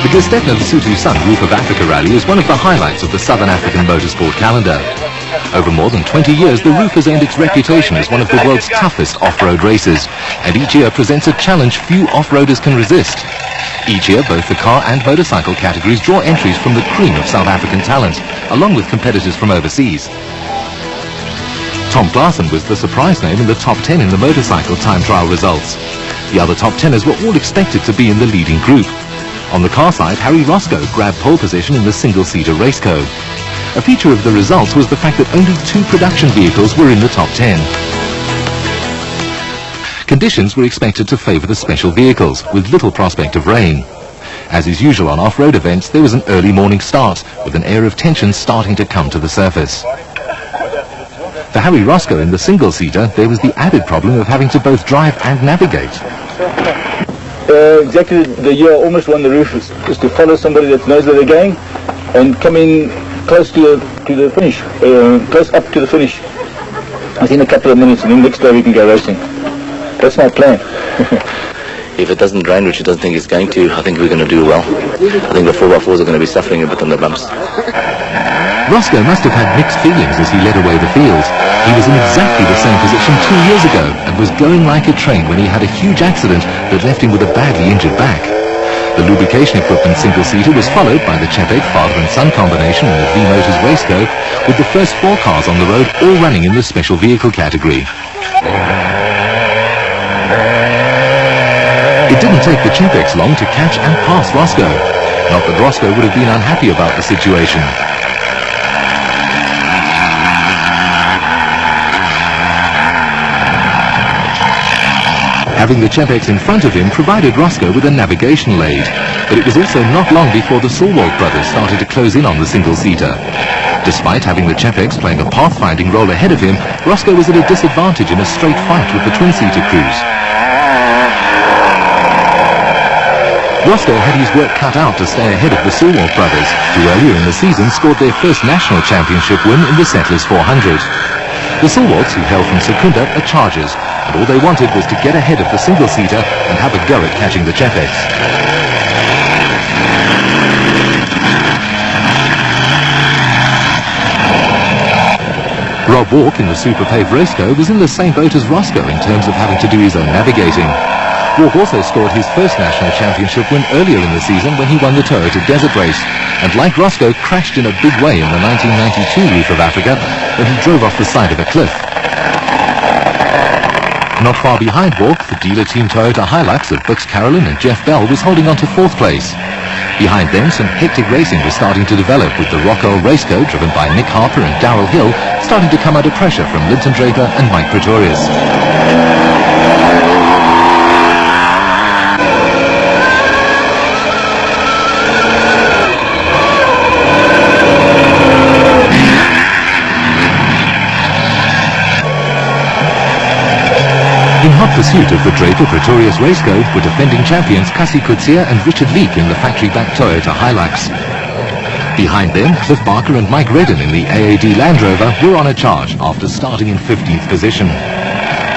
The Lesotho Sun Roof of Africa Rally is one of the highlights of the Southern African motorsport calendar. Over more than 20 years, the roof has earned its reputation as one of the world's toughest off-road races, and each year presents a challenge few off-roaders can resist. Each year, both the car and motorcycle categories draw entries from the cream of South African talent, along with competitors from overseas. Tom Glasson was the surprise name in the top 10 in the motorcycle time trial results. The other top 10ers were all expected to be in the leading group. On the car side, Harry Roscoe grabbed pole position in the single-seater raceco. A feature of the results was the fact that only 2 production vehicles were in the top 10. Conditions were expected to favour the special vehicles, with little prospect of rain. As is usual on off-road events, there was an early morning start, with an air of tension starting to come to the surface. For Harry Roscoe in the single-seater, there was the added problem of having to both drive and navigate. Exactly the year I almost won the roof is to follow somebody that knows where they're going and come in close to the finish, close up to the finish within a couple of minutes, and then next day we can go racing. That's my plan. If it doesn't rain, which it doesn't think it's going to, I think we're going to do well. I think the 4x4s are going to be suffering a bit on the bumps. Roscoe must have had mixed feelings as he led away the field. He was in exactly the same position 2 years ago and was going like a train when he had a huge accident that left him with a badly injured back. The lubrication equipment single-seater was followed by the Chepek father and son combination in the V-Motors raceco, with the first 4 cars on the road all running in the special vehicle category. It didn't take the Chepeks long to catch and pass Roscoe. Not that Roscoe would have been unhappy about the situation. Having the Chepeks in front of him provided Roscoe with a navigation aid, but it was also not long before the Sulwald brothers started to close in on the single-seater. Despite having the Chepeks playing a pathfinding role ahead of him, Roscoe was at a disadvantage in a straight fight with the twin-seater crews. Roscoe had his work cut out to stay ahead of the Sulwald brothers, who earlier in the season scored their first national championship win in the Settlers 400. The Sulwalds, who hail from Secunda, are chargers, and all they wanted was to get ahead of the single-seater and have a go at catching the Chepeks. Rob Walk in the Super Pave raceco was in the same boat as Roscoe in terms of having to do his own navigating. Walk also scored his first national championship win earlier in the season when he won the Toyota Desert Race, and like Roscoe crashed in a big way in the 1992 Roof of Africa when he drove off the side of a cliff. Not far behind Walk, the dealer team Toyota Hilux of Bux Carolyn and Jeff Bell was holding on to 4th place. Behind them, some hectic racing was starting to develop, with the Rockwell Raceco, driven by Nick Harper and Darrell Hill, starting to come under pressure from Linton Draper and Mike Pretorius. In hot pursuit of the Draper-Pretorius raceco were defending champions Cassie Coetzee and Richard Leake in the factory-backed Toyota Hilux. Behind them, Cliff Barker and Mike Redden in the AAD Land Rover were on a charge after starting in 15th position.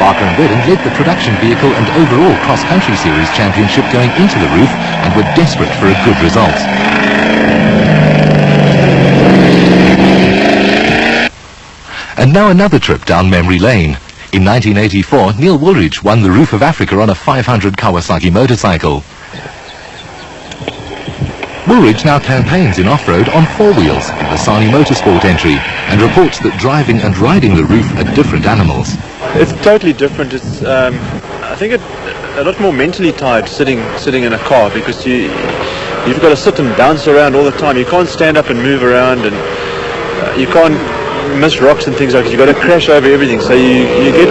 Barker and Redden led the production vehicle and overall cross-country series championship going into the roof and were desperate for a good result. And now another trip down memory lane. In 1984, Neil Woolridge won the Roof of Africa on a 500 Kawasaki motorcycle. Woolridge now campaigns in off-road on 4 wheels in the Sani Motorsport entry and reports that driving and riding the roof are different animals. It's totally different. It's I think a lot more mentally tired sitting in a car, because you've got to sit and bounce around all the time. You can't stand up and move around, and you can't miss rocks and things like that. You've got to crash over everything, so you get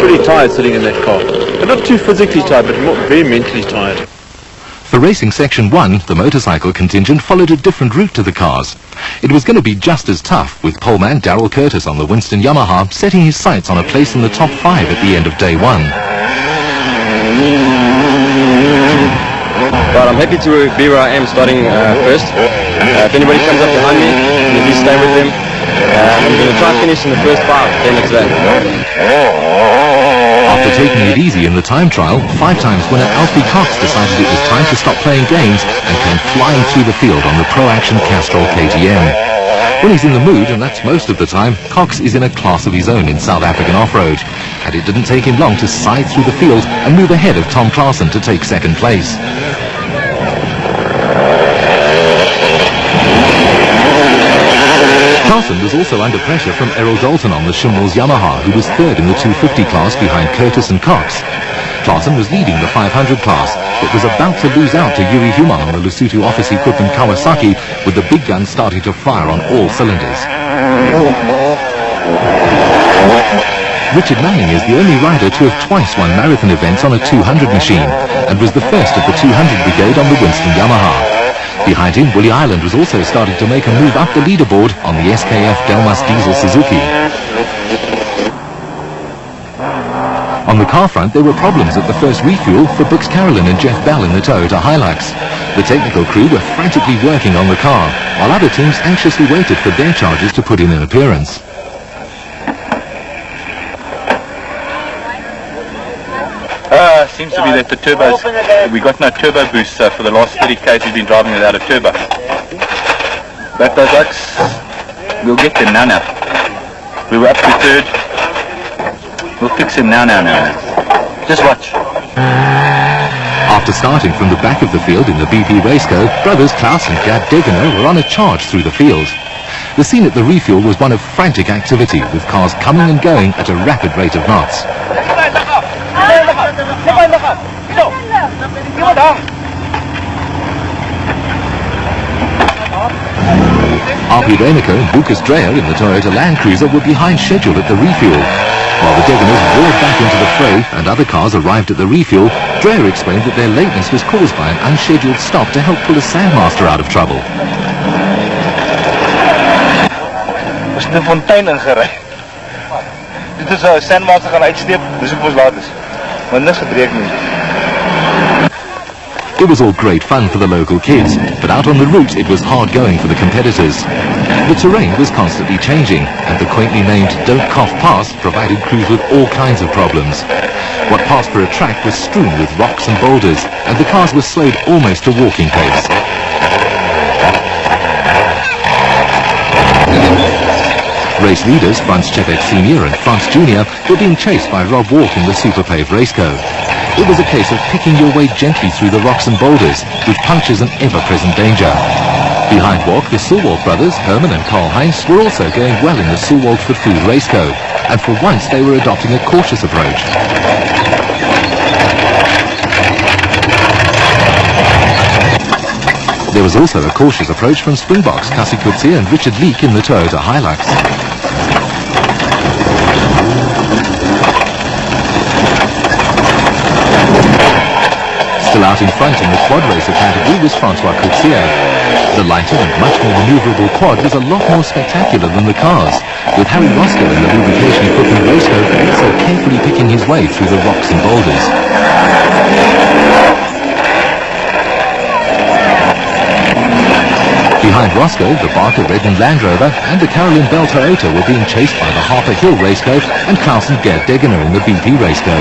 pretty tired sitting in that car. But not too physically tired, but very mentally tired. For Racing Section 1, the motorcycle contingent followed a different route to the cars. It was going to be just as tough, with poleman Darrell Curtis on the Winston Yamaha setting his sights on a place in the top 5 at the end of day 1. But I'm happy to be where I am starting first. If anybody comes up behind me, please stay with them. I'm going to try and finish in the first 5, then it's that. After taking it easy in the time trial, 5-times winner Alfie Cox decided it was time to stop playing games and came flying through the field on the Pro Action Castrol KTM. When he's in the mood, and that's most of the time, Cox is in a class of his own in South African off-road. And it didn't take him long to scythe through the field and move ahead of Tom Klaasen to take second place. Klaasen was also under pressure from Errol Dalton on the Schimmel's Yamaha, who was third in the 250 class behind Curtis and Cox. Klaasen was leading the 500 class, but was about to lose out to Yuri Human on the Lesotho office equipment Kawasaki, with the big guns starting to fire on all cylinders. Richard Manning is the only rider to have twice won marathon events on a 200 machine, and was the first of the 200 brigade on the Winston Yamaha. Behind him, Willie Ireland was also starting to make a move up the leaderboard on the SKF Delmas Diesel Suzuki. On the car front, there were problems at the first refuel for Bux Carolyn and Jeff Bell in the Toyota Hilux. The technical crew were frantically working on the car, while other teams anxiously waited for their charges to put in an appearance. Seems to be that the turbos, we got no turbo boost, so for the last 30 k's we've been driving without a turbo. But those Lux, we'll get them now. We were up to third. We'll fix him now. Just watch. After starting from the back of the field in the BP Raceco, brothers Klaus and Gerd Degener were on a charge through the field. The scene at the refuel was one of frantic activity, with cars coming and going at a rapid rate of knots. RP Reinico and Lucas Dreyer in the Toyota Land Cruiser were behind schedule at the refuel. While the Degeners roared back into the fray and other cars arrived at the refuel, Dreyer explained that their lateness was caused by an unscheduled stop to help pull a Sandmaster out of trouble. Ons het 'n fontein ingery. Dit is 'n Sandmaster gaan uitsteek, dis hoe ons laat is. Maar niks gebreek nie. It was all great fun for the local kids, but out on the route it was hard going for the competitors. The terrain was constantly changing, and the quaintly named Don't Cough Pass provided crews with all kinds of problems. What passed for a track was strewn with rocks and boulders, and the cars were slowed almost to walking pace. Race leaders Franz Czepek Sr. and Franz Jr. were being chased by Rob Walk in the Superpave Raceco. It was a case of picking your way gently through the rocks and boulders, with punctures and ever-present danger. Behind Walk, the Sulwald brothers, Herman and Karl Heinz, were also going well in the Sulwald for Food Raceco, and for once they were adopting a cautious approach. There was also a cautious approach from Springboks, Cassie Coetzee and Richard Leek in the Toyota Hilux. Still out in front in the quad racer category was Francois Coetzee. The lighter and much more manoeuvrable quad was a lot more spectacular than the cars, with Harry Roscoe in the lubrication equipment Raceco also carefully picking his way through the rocks and boulders. Behind Roscoe, the Barker Redden Land Rover and the Carolyn Bell Toyota were being chased by the Harper Hill Raceco and Klaus and Gerd Degener in the BP Raceco.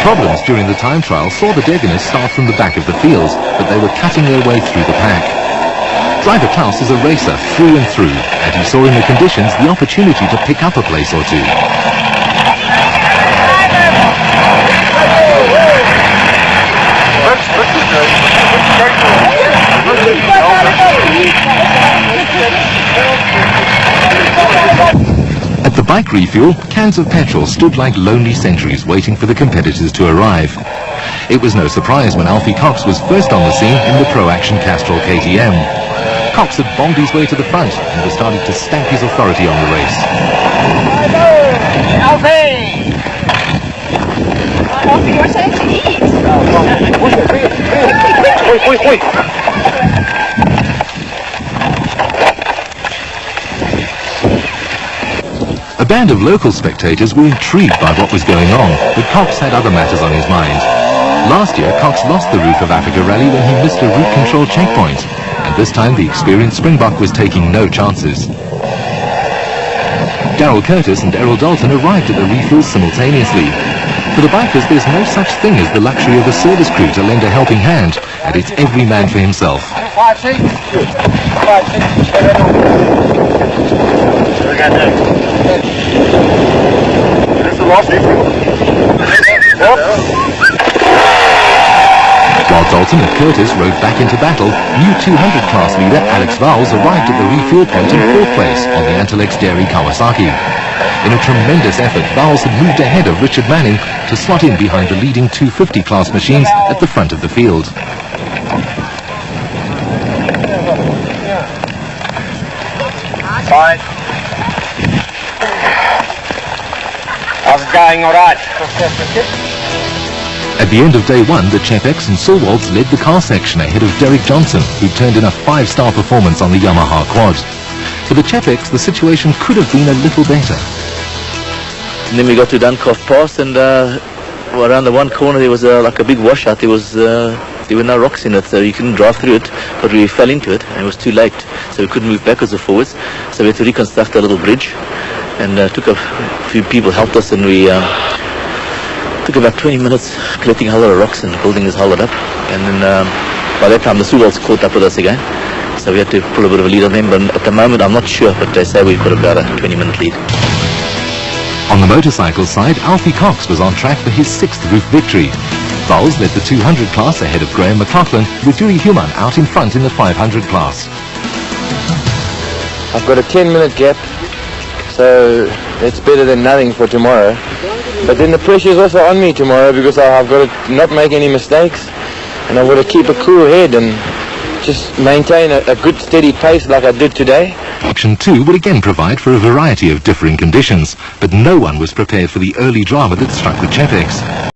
Problems during the time trial saw the Degeners start from the back of the field, but they were cutting their way through the pack. Driver Klaus is a racer through and through, and he saw in the conditions the opportunity to pick up a place or two. At the bike refuel, cans of petrol stood like lonely sentries waiting for the competitors to arrive. It was no surprise when Alfie Cox was first on the scene in the Pro Action Castrol KTM. Cox had bombed his way to the front and was starting to stamp his authority on the race. Alfie! Alfie, you're so to eat. A band of local spectators were intrigued by what was going on, but Cox had other matters on his mind. Last year, Cox lost the Roof of Africa rally when he missed a route control checkpoint, and this time the experienced Springbok was taking no chances. Darryl Curtis and Errol Dalton arrived at the refuel simultaneously. For the bikers, there's no such thing as the luxury of a service crew to lend a helping hand, and it's every man for himself. 5, 6. 5, 6. That's the last While Dalton and Curtis rode back into battle, new 200 class leader Alex Vowles arrived at the refuel point in 4th place on the Antelex Dairy Kawasaki. In a tremendous effort, Vowles had moved ahead of Richard Manning to slot in behind the leading 250 class machines at the front of the field. Fine. How's it going? All right. At the end of day one, the Chepex and Sulwalds led the car section ahead of Derek Johnson, who turned in a 5-star performance on the Yamaha quad. For the Chepex, the situation could have been a little better. And then we got to Duncroft Pass, and around the one corner there was like a big washout. There were no rocks in it, so you couldn't drive through it, but we fell into it and it was too late, so we couldn't move backwards or forwards, so we had to reconstruct a little bridge, and took a few people helped us, and we took about 20 minutes collecting a whole lot of rocks and building this whole lot up, and then by that time the Sulwalds caught up with us again, so we had to pull a bit of a lead on them, but at the moment I'm not sure, but they say we've got about a 20-minute lead. On the motorcycle side, Alfie Cox was on track for his 6th roof victory. Vowles led the 200 class ahead of Graham McLaughlin, with Yuri Human out in front in the 500 class. I've got a 10-minute gap, so it's better than nothing for tomorrow. But then the pressure is also on me tomorrow because I've got to not make any mistakes, and I've got to keep a cool head and just maintain a good steady pace like I did today. Option 2 would again provide for a variety of differing conditions, but no one was prepared for the early drama that struck the Chepex.